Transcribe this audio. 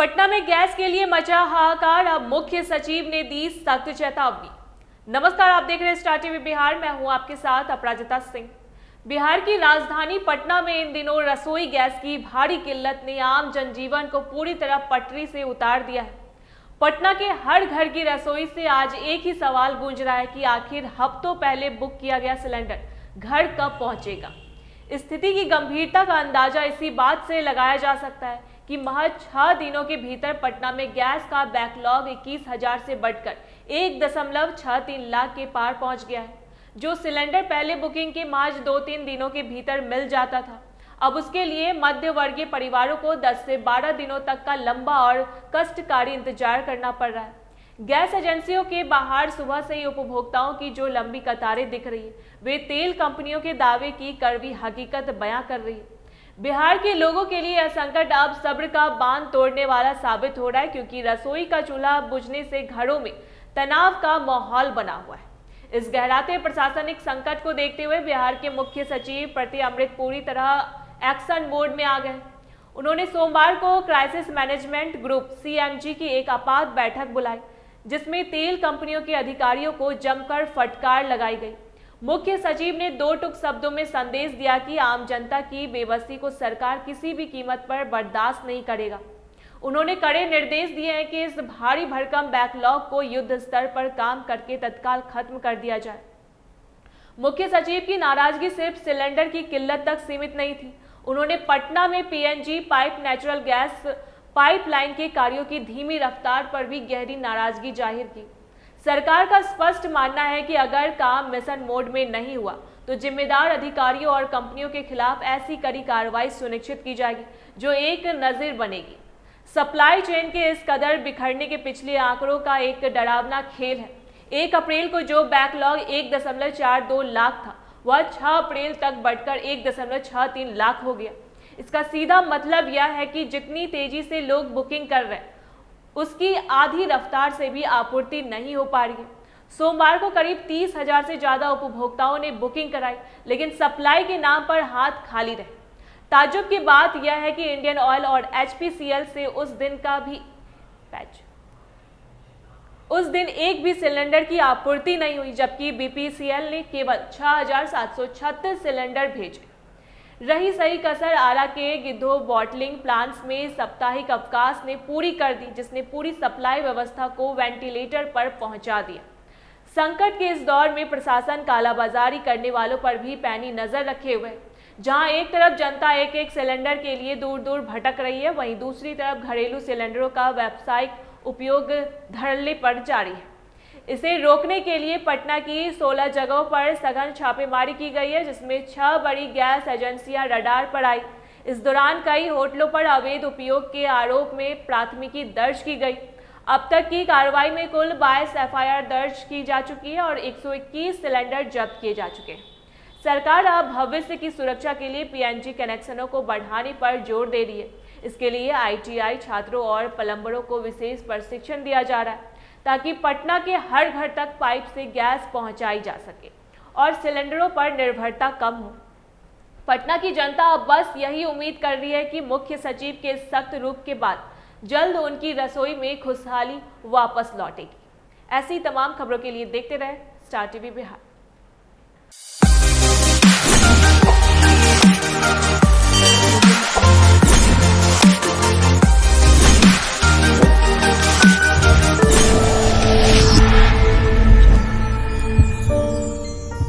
पटना में गैस के लिए मचा हाहाकार, अब मुख्य सचिव ने दी सख्त चेतावनी। नमस्कार, आप देख रहे हैं स्टार टीवी बिहार। मैं हूं आपके साथ अपराजिता सिंह। बिहार की राजधानी पटना में इन दिनों रसोई गैस की भारी किल्लत ने आम जनजीवन को पूरी तरह पटरी से उतार दिया है। पटना के हर घर की रसोई से आज एक ही सवाल गूंज रहा है कि आखिर हफ्तों पहले बुक किया गया सिलेंडर घर कब पहुंचेगा। स्थिति की गंभीरता का अंदाजा इसी बात से लगाया जा सकता है कि महज 6 दिनों के भीतर पटना में गैस का बैकलॉग 21,000 से बढ़कर 1.63 लाख के पार पहुंच गया है। जो सिलेंडर पहले बुकिंग के महज 2-3 दिनों के भीतर मिल जाता था, अब उसके लिए मध्य वर्गीय परिवारों को 10 से 12 दिनों तक का लंबा और कष्टकारी इंतजार करना पड़ रहा है। गैस एजेंसियों के बाहर सुबह से ही उपभोक्ताओं की जो लंबी कतारें दिख रही है, वे तेल कंपनियों के दावे की कड़वी हकीकत बयां कर रही है। बिहार के लोगों के लिए यह संकट अब सब्र का बांध तोड़ने वाला साबित हो रहा है, क्योंकि रसोई का चूल्हा बुझने से घरों में तनाव का माहौल बना हुआ है। इस गहराते प्रशासनिक संकट को देखते हुए बिहार के मुख्य सचिव प्रति अमृत पूरी तरह एक्शन मोड में आ गए। उन्होंने सोमवार को क्राइसिस मैनेजमेंट ग्रुप CMG की एक आपात बैठक बुलाई, जिसमें तेल कंपनियों के अधिकारियों को जमकर फटकार लगाई गई। मुख्य सचिव ने 2 टूक शब्दों में संदेश दिया कि आम जनता की बेबसी को सरकार किसी भी कीमत पर बर्दाश्त नहीं करेगा। उन्होंने कड़े निर्देश दिए हैं कि इस भारी भरकम बैकलॉग को युद्ध स्तर पर काम करके तत्काल खत्म कर दिया जाए। मुख्य सचिव की नाराजगी सिर्फ सिलेंडर की किल्लत तक सीमित नहीं थी। उन्होंने पटना में PNG pipe natural gas pipeline के कार्यों की धीमी रफ्तार पर भी गहरी नाराजगी जाहिर की। सरकार का स्पष्ट मानना है कि अगर काम मिशन मोड में नहीं हुआ तो जिम्मेदार अधिकारियों और कंपनियों के खिलाफ ऐसी कड़ी कार्रवाई सुनिश्चित की जाएगी जो एक नजीर बनेगी। सप्लाई चेन के इस कदर बिखरने के पिछले आंकड़ों का एक डरावना खेल है। 1 अप्रैल को जो बैकलॉग 1.42 लाख था, वह 6 अप्रैल तक बढ़कर 1.63 लाख हो गया। इसका सीधा मतलब यह है कि जितनी तेजी से लोग बुकिंग कर रहे हैं, उसकी आधी रफ्तार से भी आपूर्ति नहीं हो पा रही है। सोमवार को करीब 30,000 से ज्यादा उपभोक्ताओं ने बुकिंग कराई, लेकिन सप्लाई के नाम पर हाथ खाली रहे। ताज्जुब की बात यह है कि इंडियन ऑयल और HPCL से उस दिन एक भी सिलेंडर की आपूर्ति नहीं हुई, जबकि BPCL ने केवल 6,736 सिलेंडर भेजे। रही सही कसर आरा के गिद्धो बॉटलिंग प्लांट्स में साप्ताहिक अवकाश ने पूरी कर दी, जिसने पूरी सप्लाई व्यवस्था को वेंटिलेटर पर पहुंचा दिया। संकट के इस दौर में प्रशासन कालाबाजारी करने वालों पर भी पैनी नजर रखे हुए है। जहां एक तरफ जनता एक सिलेंडर के लिए दूर दूर भटक रही है, वहीं दूसरी तरफ घरेलू सिलेंडरों का व्यावसायिक उपयोग धड़ल्ले पर जारी है। इसे रोकने के लिए पटना की 16 जगहों पर सघन छापेमारी की गई है, जिसमें 6 बड़ी गैस एजेंसियां रडार पर आई। इस दौरान कई होटलों पर अवैध उपयोग के आरोप में प्राथमिकी दर्ज की गई। अब तक की कार्रवाई में कुल 22 FIR दर्ज की जा चुकी है और 121 सिलेंडर जब्त किए जा चुके हैं। सरकार अब भविष्य की सुरक्षा के लिए PNG कनेक्शनों को बढ़ाने पर जोर दे रही है। इसके लिए ITI छात्रों और प्लम्बरों को विशेष प्रशिक्षण दिया जा रहा है, ताकि पटना के हर घर तक पाइप से गैस पहुंचाई जा सके और सिलेंडरों पर निर्भरता कम हो। पटना की जनता अब बस यही उम्मीद कर रही है कि मुख्य सचिव के सख्त रूख के बाद जल्द उनकी रसोई में खुशहाली वापस लौटेगी। ऐसी तमाम खबरों के लिए देखते रहे स्टार टीवी बिहार।